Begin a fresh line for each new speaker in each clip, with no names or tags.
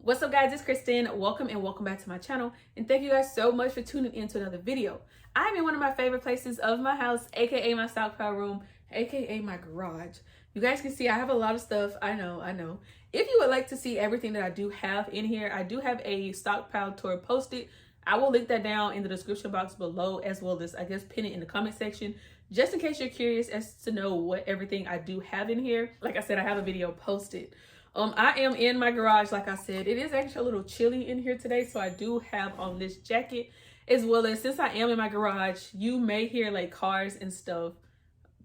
What's up, guys? It's Kristen. Welcome and welcome back to my channel, and thank you guys so much for tuning in to another video. I'm in one of my favorite places of my house, aka my stockpile room, aka my garage. You guys can see I have a lot of stuff. I know. If you would like to see everything that I do have in here, I do have a stockpile tour posted. I will link that down in the description box below, as well as I guess pin it in the comment section, just in case you're curious as to know what everything I do have in here. Like I said, I have a video posted. I am in my garage. Like I said, it is actually a little chilly in here today, so I do have on this jacket, as well as since I am in my garage, you may hear like cars and stuff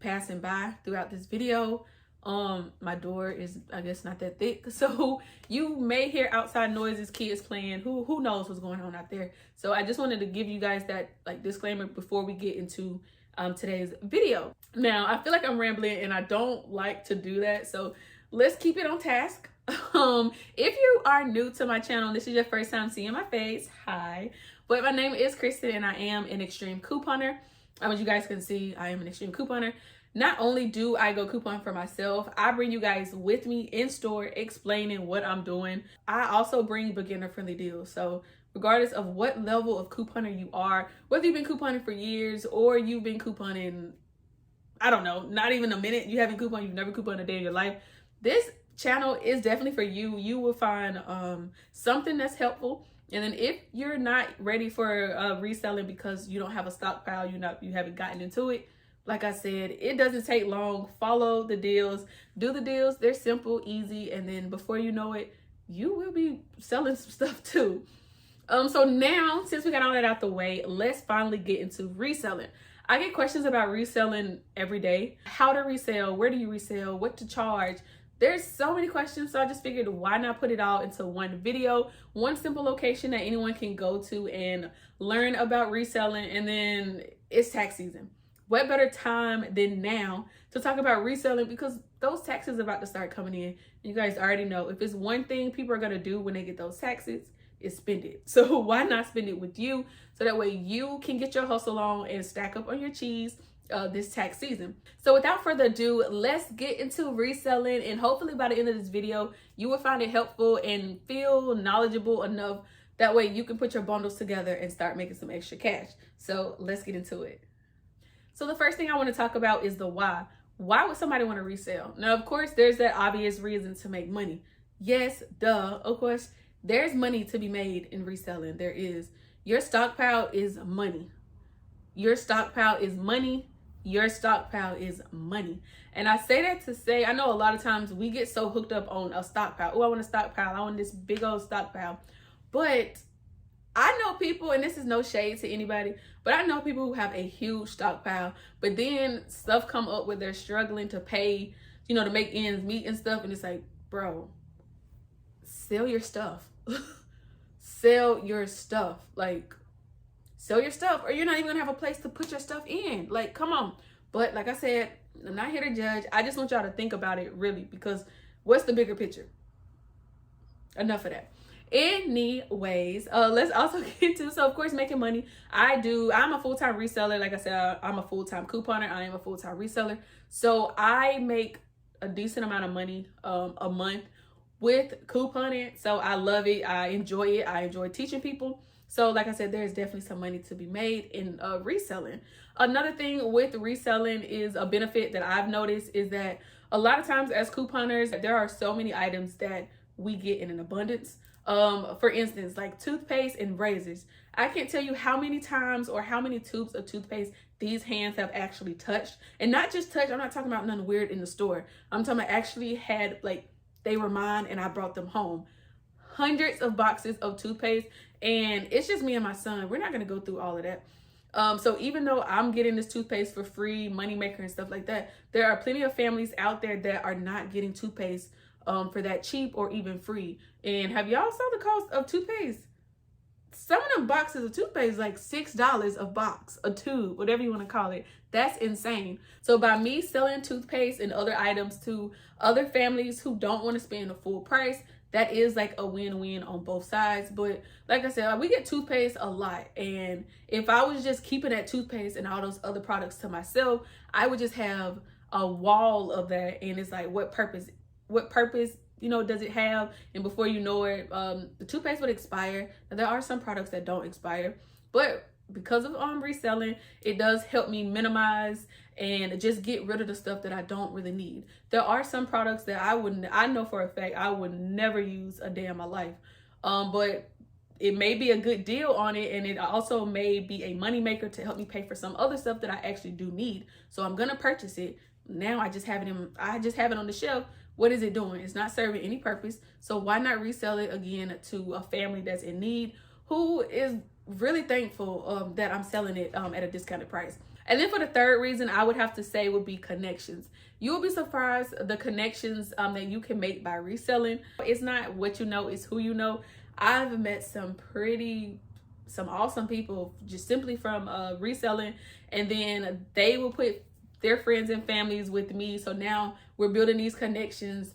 passing by throughout this video. My door is, I guess, not that thick, so you may hear outside noises, kids playing, who knows what's going on out there. So I just wanted to give you guys that like disclaimer before we get into today's video. Now, I feel like I'm rambling and I don't like to do that, so let's keep it on task. If you are new to my channel and this is your first time seeing my face, hi. But my name is Kristen and I am an extreme couponer. As you guys can see, I am an extreme couponer. Not only do I go coupon for myself, I bring you guys with me in store explaining what I'm doing. I also bring beginner friendly deals. So regardless of what level of couponer you are, whether you've been couponing for years or you've been couponing, I don't know, not even a minute, you haven't couponed, you've never couponed a day in your life, this channel is definitely for you. You will find something that's helpful. And then if you're not ready for reselling because you don't have a stockpile, you haven't gotten into it, like I said, it doesn't take long. Follow the deals, do the deals. They're simple, easy, and then before you know it, you will be selling some stuff too. So now, since we got all that out the way, let's finally get into reselling. I get questions about reselling every day. How to resell, where do you resell, what to charge? There's so many questions, so I just figured why not put it all into one video, one simple location that anyone can go to and learn about reselling. And then it's tax season. What better time than now to talk about reselling, because those taxes are about to start coming in. You guys already know if it's one thing people are going to do when they get those taxes, is spend it. So why not spend it with you, so that way you can get your hustle on and stack up on your cheese this tax season. So without further ado, let's get into reselling, and hopefully by the end of this video you will find it helpful and feel knowledgeable enough that way you can put your bundles together and start making some extra cash. So let's get into it. So the first thing I want to talk about is the why. Why would somebody want to resell? Now, of course, there's that obvious reason to make money. Yes, duh, of course, there's money to be made in reselling. There is. Your stockpile is money. Your stockpile is money. Your stockpile is money. And I say that to say, I know a lot of times we get so hooked up on a stockpile. Oh, I want a stockpile. I want this big old stockpile. But I know people, and this is no shade to anybody, but I know people who have a huge stockpile, but then stuff come up where they're struggling to pay, to make ends meet and stuff. And it's like, bro, sell your stuff. Sell your stuff. Like, sell your stuff, or you're not even gonna have a place to put your stuff in. Like, come on. But like I said, I'm not here to judge. I just want y'all to think about it really, because what's the bigger picture? Enough of that. Anyways, let's also get into, so of course, making money. I'm a full-time reseller. Like I said, I'm a full-time couponer. I am a full-time reseller. So I make a decent amount of money a month with couponing. So I love it. I enjoy it. I enjoy teaching people. So like I said, there's definitely some money to be made in reselling. Another thing with reselling is a benefit that I've noticed is that a lot of times as couponers, there are so many items that we get in an abundance. For instance, like toothpaste and razors. I can't tell you how many times or how many tubes of toothpaste these hands have actually touched. And not just touched, I'm not talking about nothing weird in the store. I'm talking about actually had, like, they were mine and I brought them home. Hundreds of boxes of toothpaste, and it's just me and my son. We're not going to go through all of that. So even though I'm getting this toothpaste for free, moneymaker and stuff like that, there are plenty of families out there that are not getting toothpaste for that cheap or even free. And have y'all saw the cost of toothpaste? Some of them boxes of toothpaste is like $6 a box, a tube, whatever you want to call it. That's insane. So by me selling toothpaste and other items to other families who don't want to spend the full price, that is like a win-win on both sides. But like I said, we get toothpaste a lot. And if I was just keeping that toothpaste and all those other products to myself, I would just have a wall of that. And it's like, what purpose does it have? And before you know it, the toothpaste would expire. Now, there are some products that don't expire, but because of reselling, it does help me minimize and just get rid of the stuff that I don't really need. There are some products that I know for a fact I would never use a day in my life. But it may be a good deal on it, and it also may be a money maker to help me pay for some other stuff that I actually do need. So I'm gonna purchase it. Now I just have it on the shelf. What is it doing? It's not serving any purpose. So why not resell it again to a family that's in need, who is really thankful that I'm selling it at a discounted price. And then for the third reason, I would have to say would be connections. You will be surprised the connections that you can make by reselling. It's not what you know, it's who you know. I've met some awesome people just simply from reselling, and then they will put their friends and families with me. So now we're building these connections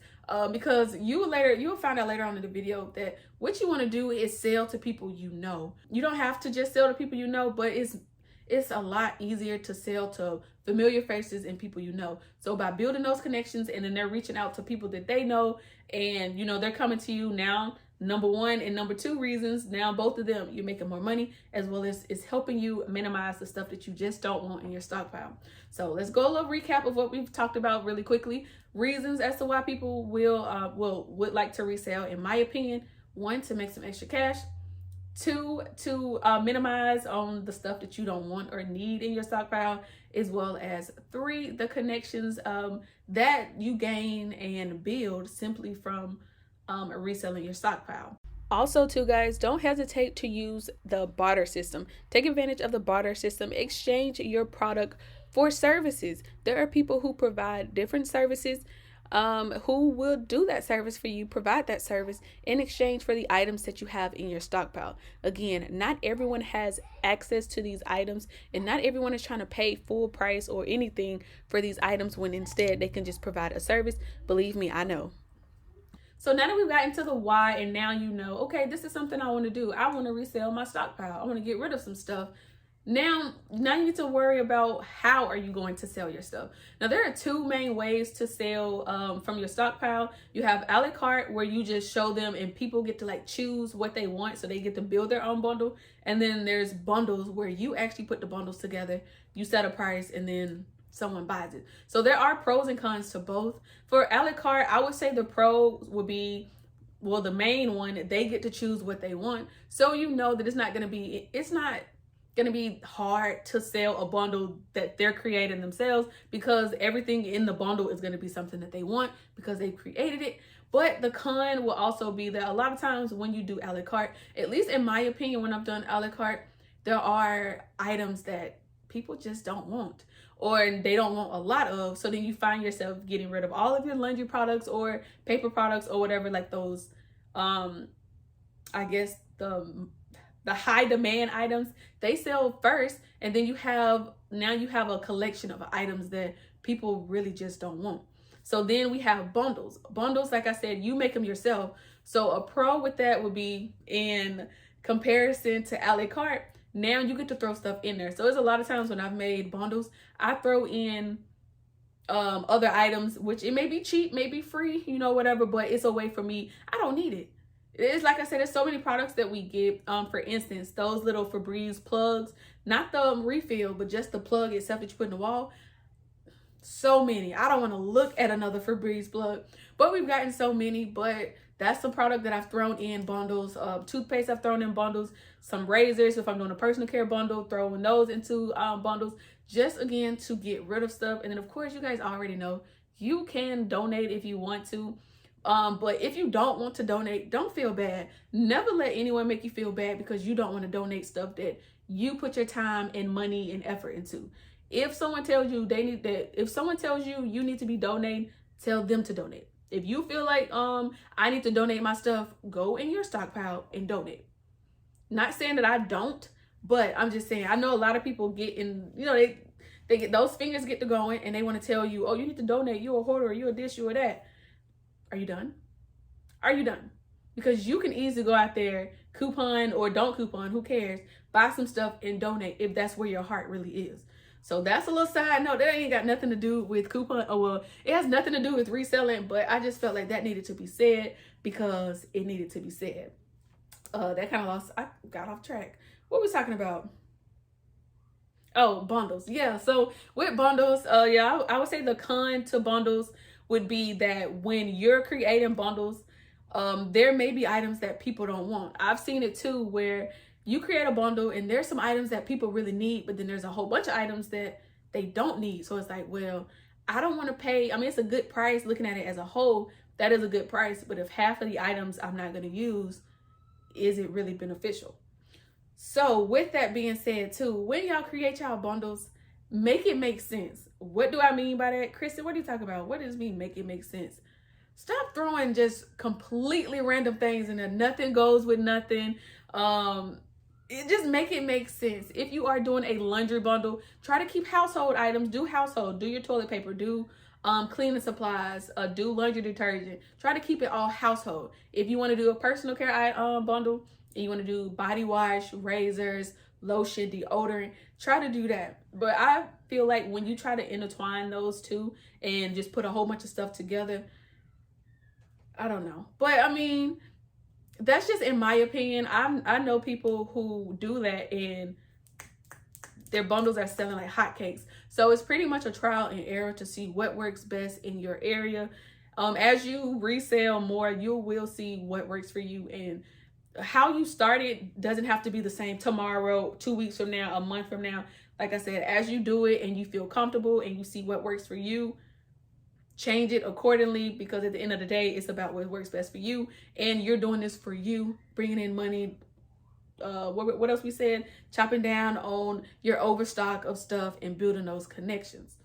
because you'll find out later on in the video that what you want to do is sell to people you know. You don't have to just sell to people you know, but it's a lot easier to sell to familiar faces and people you know. So by building those connections, and then they're reaching out to people that they know, and they're coming to you now. Number one and number two reasons, now both of them, you're making more money, as well as it's helping you minimize the stuff that you just don't want in your stockpile. So let's go a little recap of what we've talked about really quickly. Reasons as to why people would like to resell, in my opinion: 1, to make some extra cash; 2, to minimize on the stuff that you don't want or need in your stockpile; as well as 3, the connections that you gain and build simply from reselling your stockpile. Also too, guys, don't hesitate to use the barter system. Take advantage of the barter system. Exchange your product for services. There are people who provide different services who will do that service for you, provide that service in exchange for the items that you have in your stockpile. Again, not everyone has access to these items, and not everyone is trying to pay full price or anything for these items when instead they can just provide a service. Believe me, I know. So now that we've gotten to the why, and now you know, okay, this is something I want to do. I want to resell my stockpile. I want to get rid of some stuff. Now you need to worry about how are you going to sell your stuff. Now there are 2 main ways to sell from your stockpile. You have a la carte, where you just show them and people get to choose what they want, so they get to build their own bundle. And then there's bundles, where you actually put the bundles together, you set a price, and then someone buys it. So there are pros and cons to both. For a la carte, I would say the pro would be, well, the main one, they get to choose what they want. So that it's not going to be hard to sell a bundle that they're creating themselves, because everything in the bundle is going to be something that they want because they've created it. But the con will also be that a lot of times when you do a la carte, at least in my opinion, when I've done a la carte, there are items that people just don't want, or they don't want a lot of. So then you find yourself getting rid of all of your laundry products or paper products or whatever, like those, I guess the high demand items, they sell first, and then you have a collection of items that people really just don't want. So then we have bundles. Bundles, like I said, you make them yourself. So a pro with that would be, in comparison to a la carte, now you get to throw stuff in there. So there's a lot of times when I've made bundles, I throw in other items, which it may be cheap, maybe free, whatever, but it's a way for me. I don't need it. It's like I said, there's so many products that we get. For instance, those little Febreze plugs, not the refill, but just the plug itself that you put in the wall. So many. I don't want to look at another Febreze plug, but we've gotten so many. But that's the product that I've thrown in bundles. Toothpaste I've thrown in bundles. Some razors, if I'm doing a personal care bundle, throwing those into bundles, just again to get rid of stuff. And then of course, you guys already know you can donate if you want to. But if you don't want to donate, don't feel bad. Never let anyone make you feel bad because you don't want to donate stuff that you put your time and money and effort into. If someone tells you you need to be donating, tell them to donate. If you feel like I need to donate my stuff, go in your stockpile and donate. Not saying that I don't, but I'm just saying I know a lot of people get in, they get those fingers get to going, and they want to tell you, oh, you need to donate, you're a hoarder, you're a this, you're a that. Are you done? Are you done? Because you can easily go out there, coupon or don't coupon, who cares, buy some stuff and donate if that's where your heart really is. So that's a little side note. That ain't got nothing to do with coupon. Oh, well, it has nothing to do with reselling, but I just felt like that needed to be said because it needed to be said. That kind of lost, I got off track. What was we talking about? Oh, bundles. Yeah, so with bundles, yeah, I would say the con to bundles would be that when you're creating bundles, there may be items that people don't want. I've seen it too, where you create a bundle and there's some items that people really need, but then there's a whole bunch of items that they don't need. So it's like, well, I don't want to pay. I mean, it's a good price looking at it as a whole. That is a good price. But if half of the items I'm not going to use, is it really beneficial? So with that being said too, when y'all create y'all bundles, make it make sense. What do I mean by that? Kristen, what are you talking about? What does mean make it make sense? Stop throwing just completely random things in there. Nothing goes with nothing. It just make it make sense. If you are doing a laundry bundle, try to keep household items. Do household. Do your toilet paper. Do cleaning supplies. Do laundry detergent. Try to keep it all household. If you want to do a personal care bundle and you want to do body wash, razors, lotion, deodorant, try to do that. But I feel like when you try to intertwine those two and just put a whole bunch of stuff together, I don't know. But I mean, that's just in my opinion. I know people who do that and their bundles are selling like hotcakes. So it's pretty much a trial and error to see what works best in your area. As you resell more, you will see what works for you, and how you started doesn't have to be the same tomorrow, 2 weeks from now, a month from now. Like I said, as you do it and you feel comfortable and you see what works for you, change it accordingly, because at the end of the day, it's about what works best for you, and you're doing this for you, bringing in money. What else we said? Chopping down on your overstock of stuff and building those connections.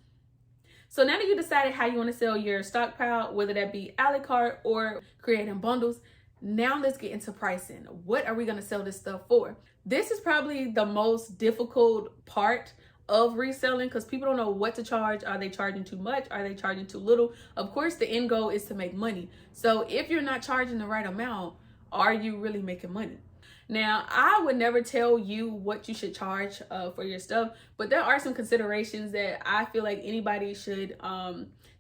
So now that you decided how you want to sell your stockpile, whether that be a la carte or creating bundles, now let's get into pricing. What are we going to sell this stuff for? This is probably the most difficult part of reselling, because people don't know what to charge. Are they charging too much? Are they charging too little? Of course, the end goal is to make money. So if you're not charging the right amount, are you really making money? Now, I would never tell you what you should charge for your stuff, but there are some considerations that I feel like anybody should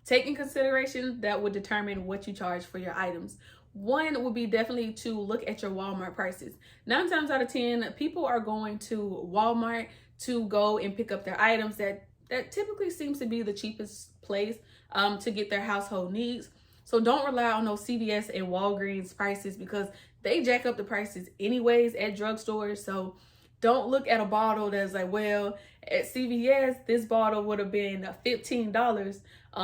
take in consideration that would determine what you charge for your items. One would be definitely to look at your Walmart prices. 9 times out of 10, people are going to Walmart to go and pick up their items. That typically seems to be the cheapest place to get their household needs. So don't rely on those CVS and Walgreens prices, because they jack up the prices anyways at drugstores. So don't look at a bottle that's like, well, at CVS, this bottle would have been $15.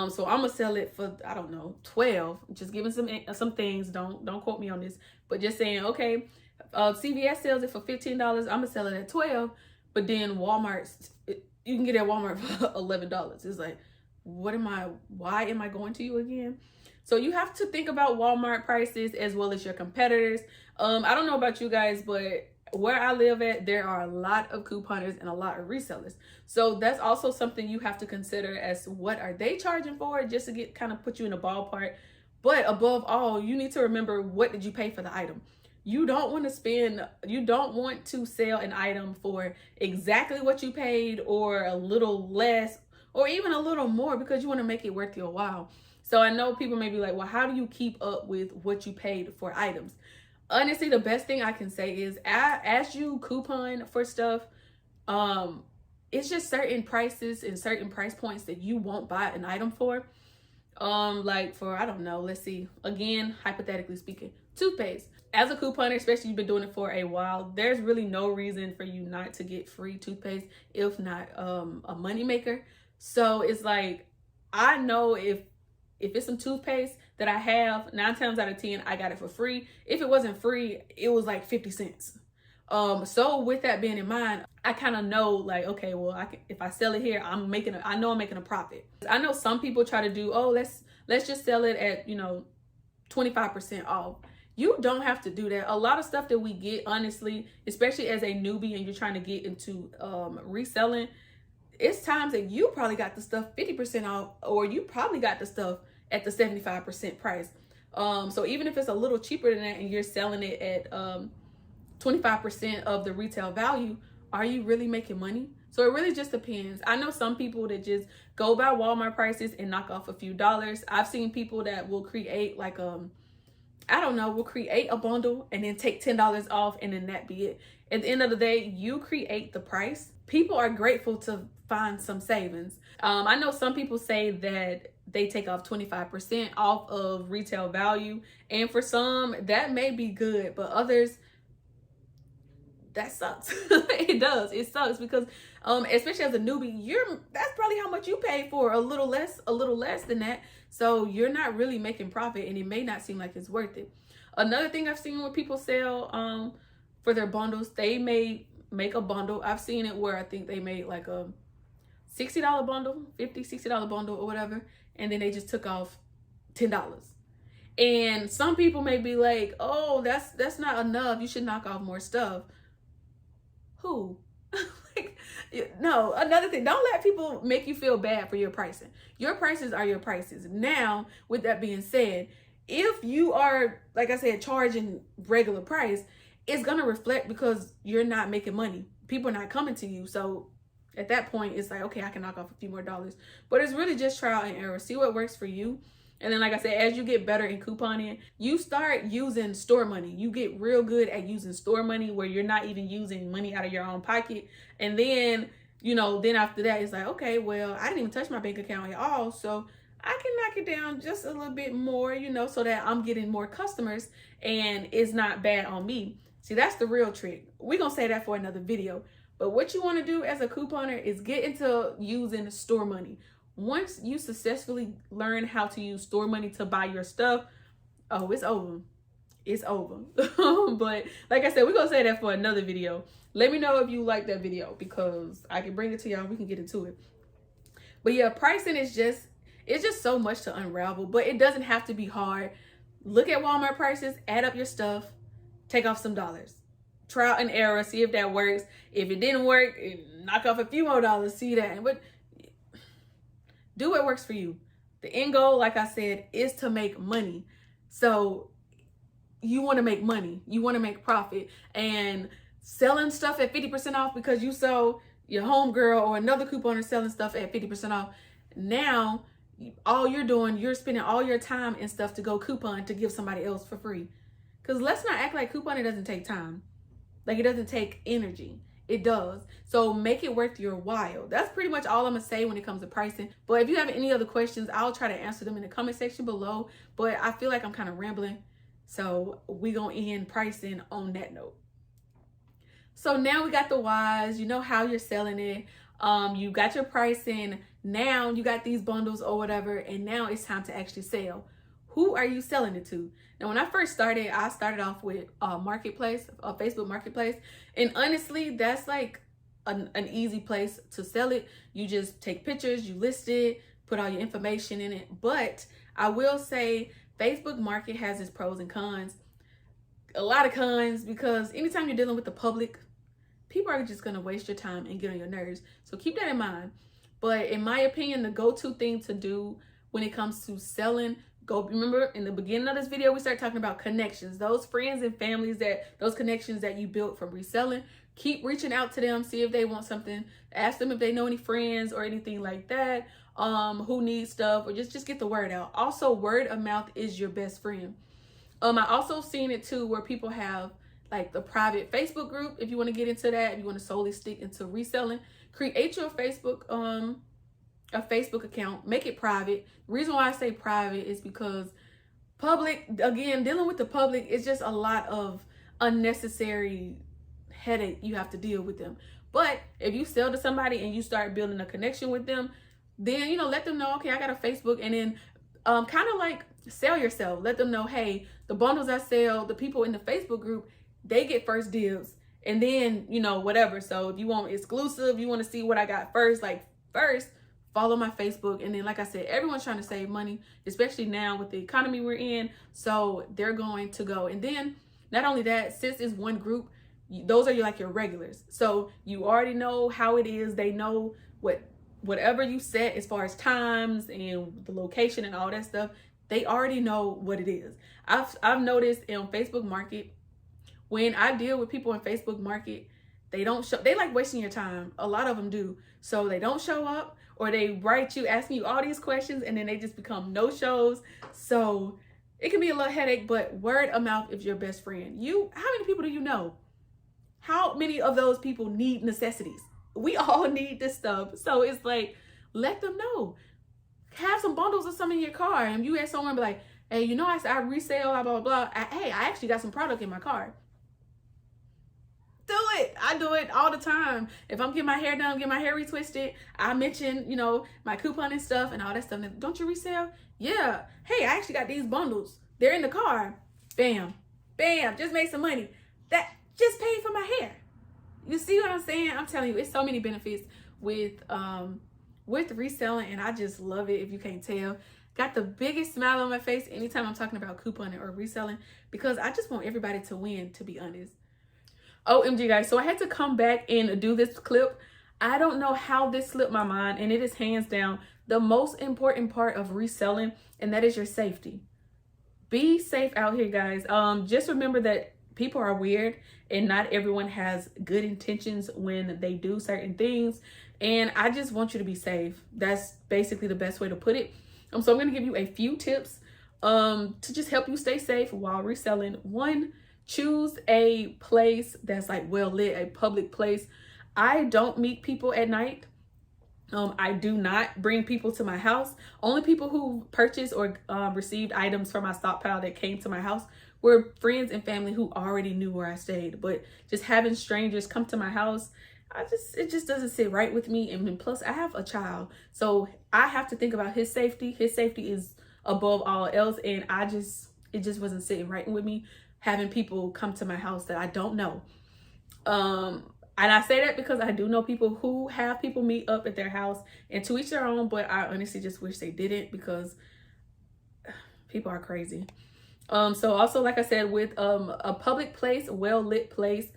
So I'm gonna sell it for, I don't know, $12. Just giving some things. Don't quote me on this, but just saying, okay, CVS sells it for $15. I'm gonna sell it at $12. But then Walmart, you can get it at Walmart for $11. It's like, why am I going to you again? So you have to think about Walmart prices as well as your competitors. I don't know about you guys, but where I live at, there are a lot of couponers and a lot of resellers. So that's also something you have to consider, as what are they charging for, just to get kind of put you in a ballpark. But above all, you need to remember, what did you pay for the item? You don't want to sell an item for exactly what you paid, or a little less, or even a little more, because you want to make it worth your while. So I know people may be like, well, how do you keep up with what you paid for items? Honestly, the best thing I can say is, as you coupon for stuff, it's just certain prices and certain price points that you won't buy an item for. Like for, I don't know, let's see, again, hypothetically speaking, toothpaste. As a couponer, especially you've been doing it for a while, there's really no reason for you not to get free toothpaste, if not a moneymaker. So it's like, I know if it's some toothpaste that I have, 9 times out of 10, I got it for free. If it wasn't free, it was like 50 cents. So with that being in mind, I kind of know, like, okay, well, if I sell it here, I know I'm making a profit. I know some people try to do, oh, let's just sell it at, 25% off. You don't have to do that. A lot of stuff that we get, honestly, especially as a newbie and you're trying to get into reselling, it's times that you probably got the stuff 50% off, or you probably got the stuff at the 75% price. So even if it's a little cheaper than that and you're selling it at 25% of the retail value, are you really making money? So it really just depends. I know some people that just go by Walmart prices and knock off a few dollars. I've seen people that will create like I don't know, will create a bundle and then take $10 off and then that be it. At the end of the day, you create the price. People are grateful to find some savings. I know some people say that they take off 25% off of retail value. And for some, that may be good, but others, that sucks. It does. It sucks because especially as a newbie, that's probably how much you pay for, a little less than that. So you're not really making profit and it may not seem like it's worth it. Another thing I've seen when people sell for their bundles, they may make a bundle. I've seen it where I think they made like a $60 bundle, $60 bundle or whatever, and then they just took off $10. And some people may be like, oh, that's not enough. You should knock off more stuff. Who? Like, no, another thing, don't let people make you feel bad for your pricing. Your prices are your prices. Now, with that being said, if you are, like I said, charging regular price, it's going to reflect because you're not making money. People are not coming to you. So at that point, it's like, okay, I can knock off a few more dollars. But it's really just trial and error. See what works for you. And then, like I said, as you get better in couponing, you start using store money. You get real good at using store money where you're not even using money out of your own pocket. And then, then after that, it's like, okay, well, I didn't even touch my bank account at all. So I can knock it down just a little bit more, so that I'm getting more customers and it's not bad on me. See, that's the real trick. We're going to say that for another video. But what you want to do as a couponer is get into using store money. Once you successfully learn how to use store money to buy your stuff, oh, it's over. It's over. But like I said, we're going to say that for another video. Let me know if you like that video because I can bring it to y'all. We can get into it. But yeah, pricing is it's just so much to unravel, but it doesn't have to be hard. Look at Walmart prices, add up your stuff, take off some dollars. Trial and error, see if that works. If it didn't work, knock off a few more dollars, see that. But do what works for you. The end goal, like I said, is to make money. So you want to make money. You want to make profit. And selling stuff at 50% off because you saw your homegirl or another couponer selling stuff at 50% off. Now, all you're doing, you're spending all your time and stuff to go coupon to give somebody else for free. Because let's not act like couponing doesn't take time. Like it doesn't take energy. It does. So make it worth your while. That's pretty much all I'm going to say when it comes to pricing. But if you have any other questions, I'll try to answer them in the comment section below. But I feel like I'm kind of rambling. So we're going to end pricing on that note. So now we got the whys. You know how you're selling it. You got your pricing. Now you got these bundles or whatever. And now it's time to actually sell. Who are you selling it to? Now, when I first started, I started off with a marketplace, a Facebook marketplace. And honestly, that's like an easy place to sell it. You just take pictures, you list it, put all your information in it. But I will say Facebook Market has its pros and cons. A lot of cons because anytime you're dealing with the public, people are just going to waste your time and get on your nerves. So keep that in mind. But in my opinion, the go-to thing to do when it comes to selling, remember in the beginning of this video, we started talking about connections, those friends and families, those connections that you built from reselling. Keep reaching out to them, see if they want something, ask them if they know any friends or anything like that, who needs stuff, or just get the word out. Also, word of mouth is your best friend. I also seen it too where people have like the private Facebook group. If you want to get into that, if you want to solely stick into reselling, create your Facebook a Facebook account, make it private. The reason why I say private is because public, again, dealing with the public is just a lot of unnecessary headache you have to deal with them. But if you sell to somebody and you start building a connection with them, then let them know, okay, I got a Facebook, and then kind of like sell yourself. Let them know, hey, the bundles I sell, the people in the Facebook group, they get first dibs, and then whatever. So if you want exclusive, you want to see what I got first, follow my Facebook. And then, like I said, everyone's trying to save money, especially now with the economy we're in. So they're going to go. And then not only that, since it's one group, those are your regulars. So you already know how it is. They know whatever you set as far as times and the location and all that stuff. They already know what it is. I've noticed on Facebook Market, when I deal with people in Facebook Market, they don't show, they like wasting your time. A lot of them do. So they don't show up, or they write you asking you all these questions and then they just become no shows. So it can be a little headache, but word of mouth is your best friend. How many people do you know? How many of those people need necessities? We all need this stuff. So it's like, let them know. Have some bundles of some in your car, and you ask someone, be like, hey, you know, I resell, blah, blah, blah. Hey, I actually got some product in my car. Do it. I do it all the time. If I'm getting my hair done, get my hair retwisted, I mention, you know, my coupon and stuff and all that stuff. Don't you resell? Yeah. Hey, I actually got these bundles. They're in the car. Bam. Bam. Just made some money. That just paid for my hair. You see what I'm saying? I'm telling you, it's so many benefits with reselling, and I just love it. If you can't tell, got the biggest smile on my face anytime I'm talking about couponing or reselling, because I just want everybody to win, to be honest. OMG, guys, so I had to come back and do this clip. I don't know how this slipped my mind, and it is hands down the most important part of reselling, and that is your safety. Be safe out here, guys. Just remember that people are weird, and not everyone has good intentions when they do certain things, and I just want you to be safe. That's basically the best way to put it. So I'm going to give you a few tips to just help you stay safe while reselling. One, choose a place that's like well lit, a public place. I don't meet people at night. I do not bring people to my house. Only people who purchased or received items from my stockpile that came to my house were friends and family who already knew where I stayed. But just having strangers come to my house, it just doesn't sit right with me. And plus, I have a child, so I have to think about his safety. His safety is above all else, and it just wasn't sitting right with me having people come to my house that I don't know. And I say that because I do know people who have people meet up at their house, and to each their own, but I honestly just wish they didn't, because people are crazy. So also, like I said, with a public place, well-lit place,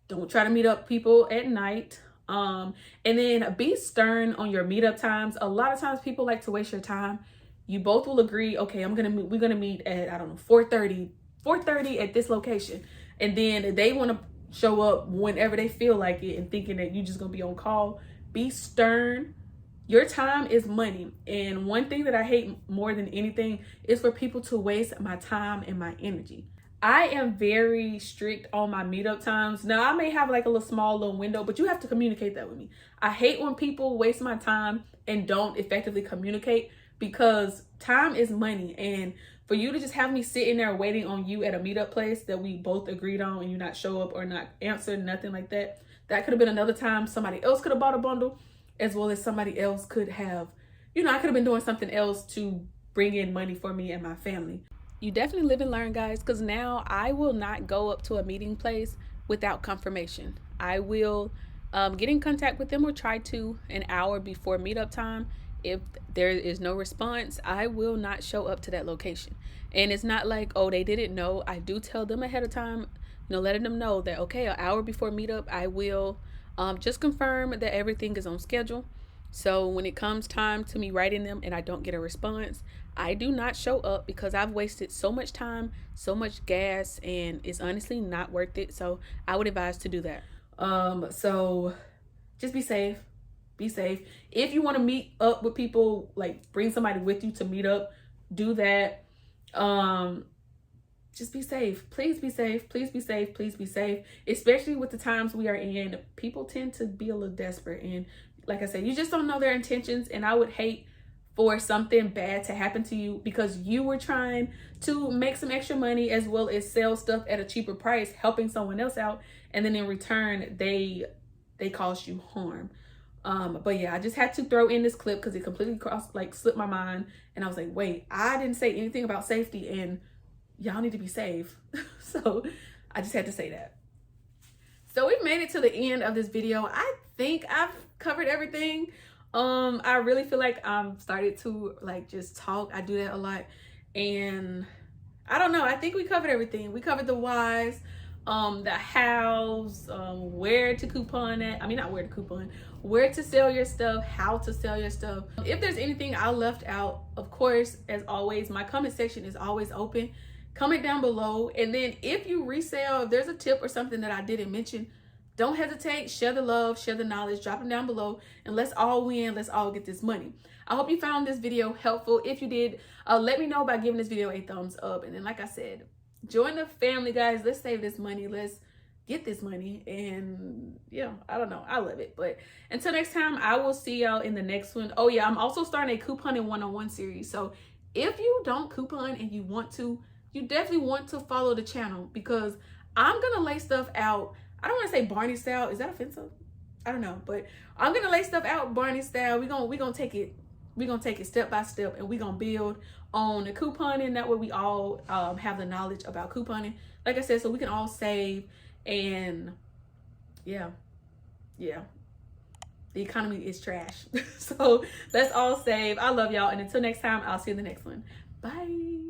don't try to meet up people at night. And then be stern on your meetup times. A lot of times people like to waste your time. You both will agree, okay, we're gonna meet at, I don't know, 4:30 at this location, and then they want to show up whenever they feel like it and thinking that you're just gonna be on call. Be stern. Your time is money, and one thing that I hate more than anything is for people to waste my time and my energy. I am very strict on my meetup times. Now, I may have like a small window, but you have to communicate that with me. I hate when people waste my time and don't effectively communicate, because time is money, and for you to just have me sitting there waiting on you at a meetup place that we both agreed on, and you not show up or not answer, nothing like that. That could have been another time somebody else could have bought a bundle, as well as somebody else could have, I could have been doing something else to bring in money for me and my family. You definitely live and learn, guys, because now I will not go up to a meeting place without confirmation. I will get in contact with them, or try to, an hour before meetup time. If there is no response, I will not show up to that location. And it's not like, oh, they didn't know. I do tell them ahead of time, letting them know that, okay, an hour before meetup, I will just confirm that everything is on schedule. So when it comes time to me writing them and I don't get a response, I do not show up, because I've wasted so much time, so much gas, and it's honestly not worth it. So I would advise to do that. So just be safe. Be safe. If you want to meet up with people, like bring somebody with you to meet up, do that. Just be safe. Please be safe. Please be safe. Please be safe. Especially with the times we are in, people tend to be a little desperate. And like I said, you just don't know their intentions. And I would hate for something bad to happen to you because you were trying to make some extra money, as well as sell stuff at a cheaper price, helping someone else out. And then in return, they cause you harm. But yeah, I just had to throw in this clip because it completely slipped my mind. And I was like, wait, I didn't say anything about safety, and y'all need to be safe. So I just had to say that. So we've made it to the end of this video. I think I've covered everything. I really feel like I'm started to just talk. I do that a lot, and I don't know. I think we covered everything. We covered the whys, the hows, where to coupon at. I mean, not where to coupon, where to sell your stuff, how to sell your stuff. If there's anything I left out, of course, as always, my comment section is always open. Comment down below, and then if you resell, if there's a tip or something that I didn't mention, don't hesitate. Share the love, share the knowledge, drop them down below, and let's all win. Let's all get this money. I hope you found this video helpful. If you did, let me know by giving this video a thumbs up. And then, like I said, join the family, guys. Let's save this money. Let's get this money. And yeah, I don't know. I love it. But until next time, I will see y'all in the next one. Oh yeah, I'm also starting a couponing one-on-one series. So if you don't coupon and you want to, you definitely want to follow the channel, because I'm going to lay stuff out. I don't want to say Barney style. Is that offensive? I don't know. But I'm going to lay stuff out Barney style. We're going to take it step by step, and we're going to build on the couponing. That way we all have the knowledge about couponing. Like I said, so we can all save. And yeah, the economy is trash. So let's all save. I love y'all. And until next time, I'll see you in the next one. Bye.